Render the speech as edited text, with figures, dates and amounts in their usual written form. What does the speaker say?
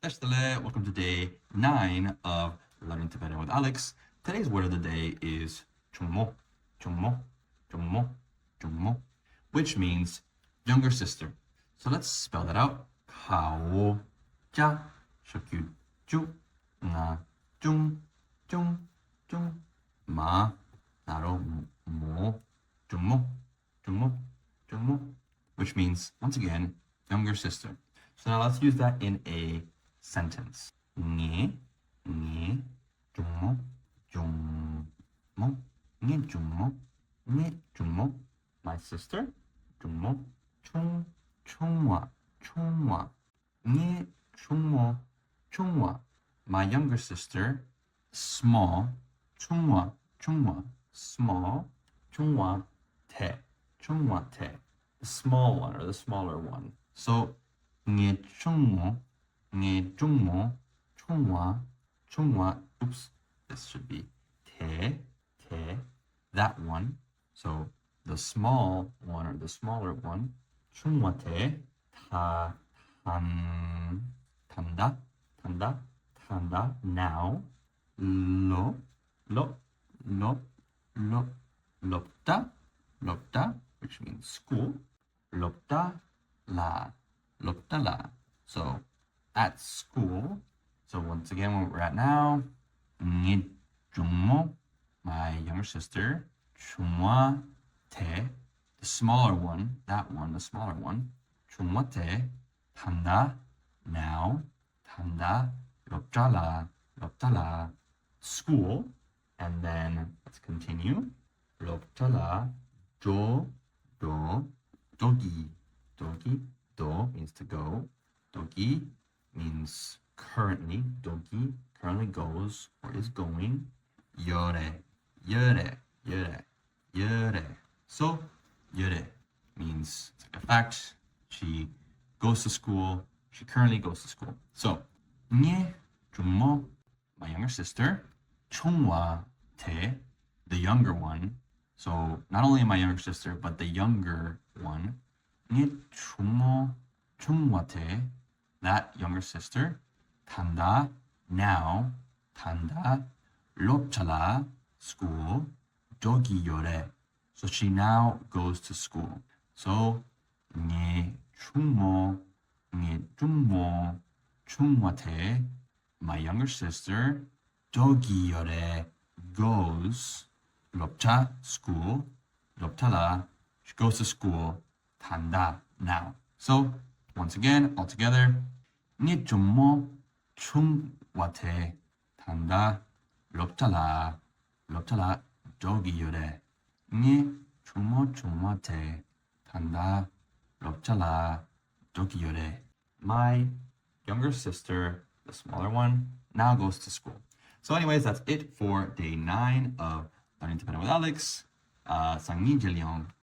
Welcome to day 9 of Learning Tibetan with Alex. Today's word of the day is chungmo, chungmo, chungmo, chungmo, which means younger sister. So let's spell that out. Kao, ja, shakyu, ju, nga, jung, jung, jung, ma, naro, mo, chungmo, chungmo, chungmo, which means, once again, younger sister. So now let's use that in a sentence. Nge, nge, chungmo, chungmo, nge chungmo, my sister, chungmo, chungwa, nge chungwa, my younger sister, small, chungwa, small, chungwa te, the small one or the smaller one. So nge chungmo, chungwa, oops, this should be te, that one. So the small one or the smaller one, chungwa te, tanda, now, lopta, which means school, lopta la. So at school. So once again, where we're at now, nge chungmo, my younger sister, chungwa te, the smaller one, that one, the smaller one, chungwa te, tanda, now, tanda, lopta la, school, and then let's continue, lopta la, dogi, do means to go, dogi means currently, dogi currently goes or is going, yore. So yore means, it's like a fact, she goes to school, she currently goes to school. So nge chungmo, my younger sister, chungwa te, the younger one. So not only my younger sister, but the younger one. Nge chungwa te, that younger sister, tanda, now, tanda, lopchala, school, jogi yore. So she now goes to school. So nge chungmo, chungwa te, my younger sister, jogi yore, goes, lopcha, school, lopchala, she goes to school, tanda, now. So once again, all together, nge chungmo, chungwa te, tanda, lopchala, jogi yore. Nge chungmo, te, tanda, lopchala, jogi yore. My younger sister, the smaller one, now goes to school. So anyways, that's it for day 9 of Learning Tibetan with Alex. Sang Jiliong.